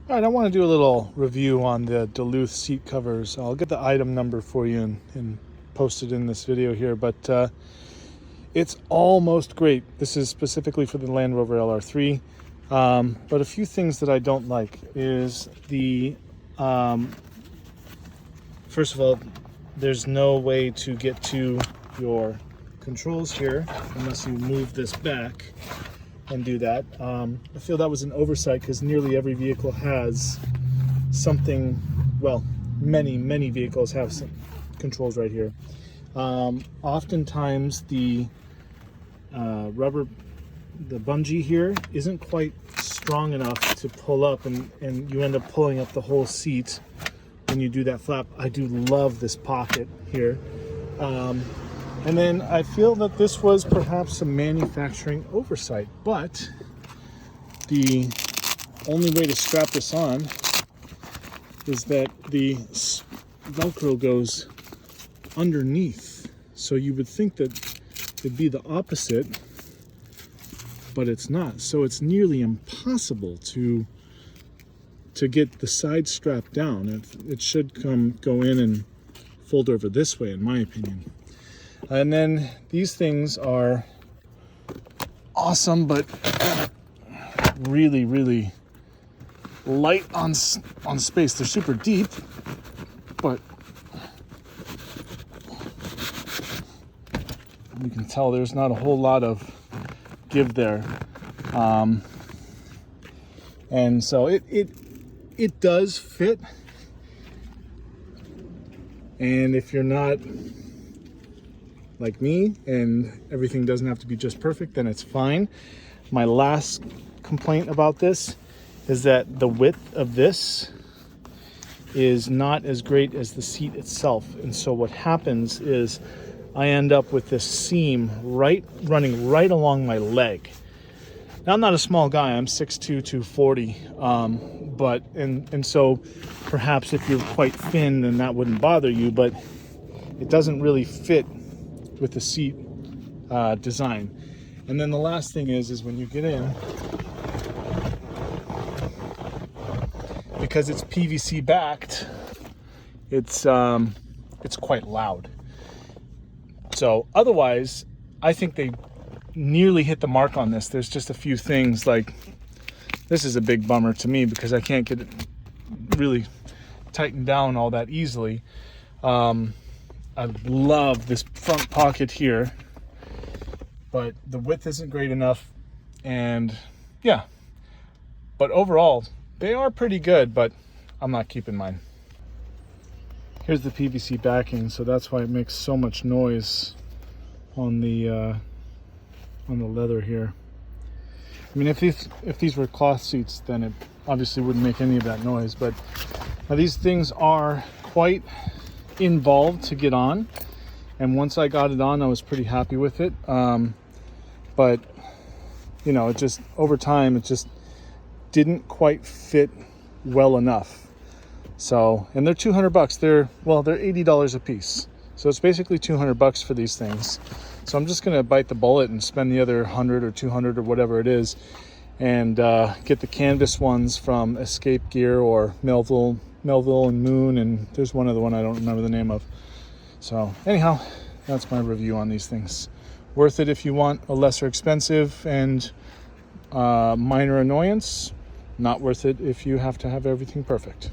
All right, I want to do a little review on the Duluth seat covers. I'll get the item number for you and post it in this video here, but it's almost great. This is specifically for the Land Rover LR3. But a few things that I don't like is first of all, there's no way to get to your controls here unless you move this back and do that. I feel that was an oversight because nearly every vehicle has something, well, many vehicles have some controls right here. Oftentimes the rubber, the bungee here isn't quite strong enough to pull up, and you end up pulling up the whole seat when you do that flap. I do love this pocket here. And then I feel that this was perhaps a manufacturing oversight, but the only way to strap this on is that the Velcro goes underneath. So you would think that it'd be the opposite, but it's not. So it's nearly impossible to get the side strap down. It should go in and fold over this way, in my opinion. And then these things are awesome, but really light on space. They're super deep, but you can tell there's not a whole lot of give there. And so it does fit. And if you're not like me and everything doesn't have to be just perfect, then it's fine. My last complaint about this is that the width of this is not as great as the seat itself. And so what happens is I end up with this seam running right along my leg. Now, I'm not a small guy. I'm 6'2", 240. But so perhaps if you're quite thin, then that wouldn't bother you, but it doesn't really fit with the seat design. And then the last thing is when you get in, because it's PVC backed, it's quite loud. So otherwise, I think they nearly hit the mark on this. There's just a few things, like this is a big bummer to me because I can't get it really tightened down all that easily. I love this front pocket here, but the width isn't great enough. And yeah, but overall they are pretty good, but I'm not keeping mine. Here's the PVC backing, so that's why it makes so much noise on the leather here. I mean, if these were cloth seats, then it obviously wouldn't make any of that noise, but now these things are quite involved to get on, and once I got it on, I was pretty happy with it. But you know, it just over time it just didn't quite fit well enough. So, and they're $200. They're $80 a piece. So it's basically $200 for these things. So I'm just gonna bite the bullet and spend the other 100 or 200 or whatever it is, and get the canvas ones from Escape Gear or Melville and Moon, and there's one other one I don't remember the name of. So anyhow, that's my review on these things. Worth it if you want a lesser expensive and minor annoyance. Not worth it if you have to have everything perfect.